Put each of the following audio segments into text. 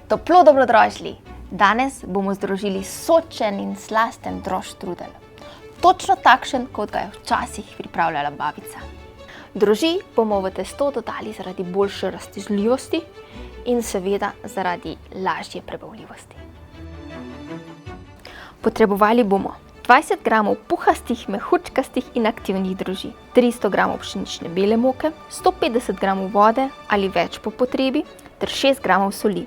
Toplo dobrodošli! Danes bomo združili sočen in slasten droždrudel. Točno takšen, kot ga je včasih pripravljala babica. Droždji bomo v testo dodali zaradi boljše raztežljivosti in seveda zaradi lažje prebavljivosti. Potrebovali bomo 20 gramov puhastih, mehučkastih in aktivnih droždji, 300 gramov pšenične bele moke, 150 gramov vode ali več po potrebi ter 6 gramov soli.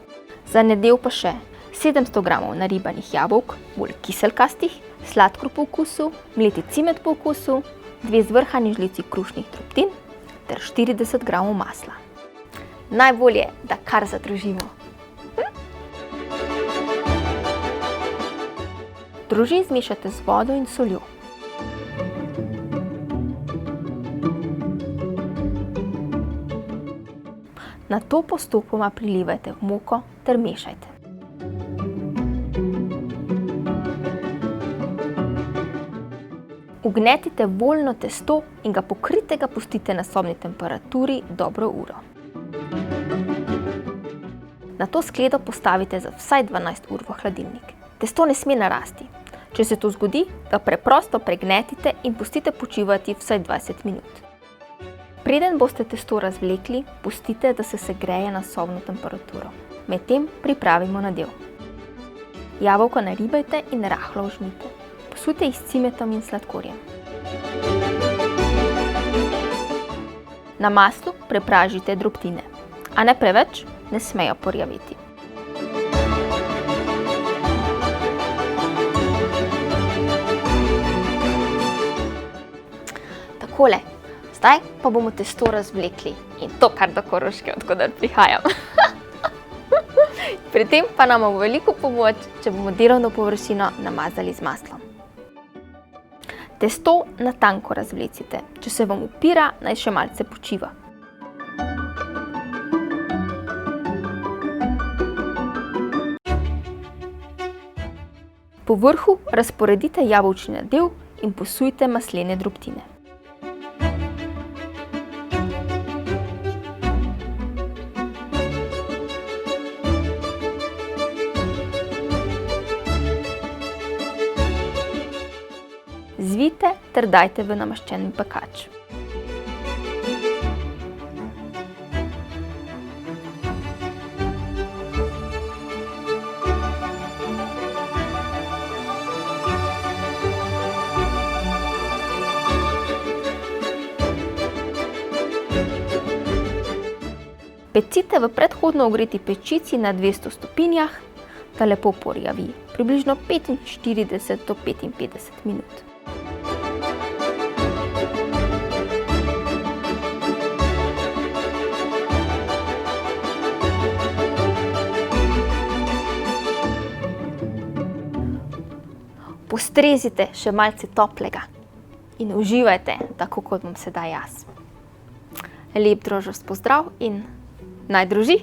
Za nadev pa še 700 gramov naribanih jabolk, bolj kiselkastih, sladkor po okusu, mleti cimet po okusu, 2 zvrhani žlici krušnih drobtin ter 40 gramov masla. Najbolje, da kar zadružimo. Droždji zmešate z vodo in soljo. Nato postopoma prilivajte v moko ter mešajte. Ugnetite voljno testo in ga pokritega pustite na sobni temperaturi dobro uro. Nato skledo postavite za vsaj 12 ur v hladilnik. Testo ne sme narasti. Če se to zgodi, ga preprosto pregnetite in pustite počivati vsaj 20 minut. Preden boste testo razvlekli, pustite, da se segreje na sobno temperaturo. Medtem pripravimo nadev. Jabolka naribajte in rahlo ožmite. Posujte jih s cimetom in sladkorjem. Na maslu prepražite drobtine, a ne preveč, ne smejo porjaveti. Takole, zdaj pa bomo testo razvlekli in to kar do Koroške, od koder prihajam. Pri tem pa nam bo veliko pomoč, če bomo delovno površino namazali z maslom. Testo na tanko razvlecite. Če se vam upira, naj še malce počiva. Po vrhu razporedite jabolčni nadev in posujte maslene drobtine. Zvijte ter dajte v namaščen pekač. Pecite v predhodno ogreti pečici na 200 stopinjah, da lepo porjavi, približno 45 do 55 minut. Postrezite še malce toplega in uživajte, tako kot bom sedaj jaz. Lep droždast pozdrav in naj droži!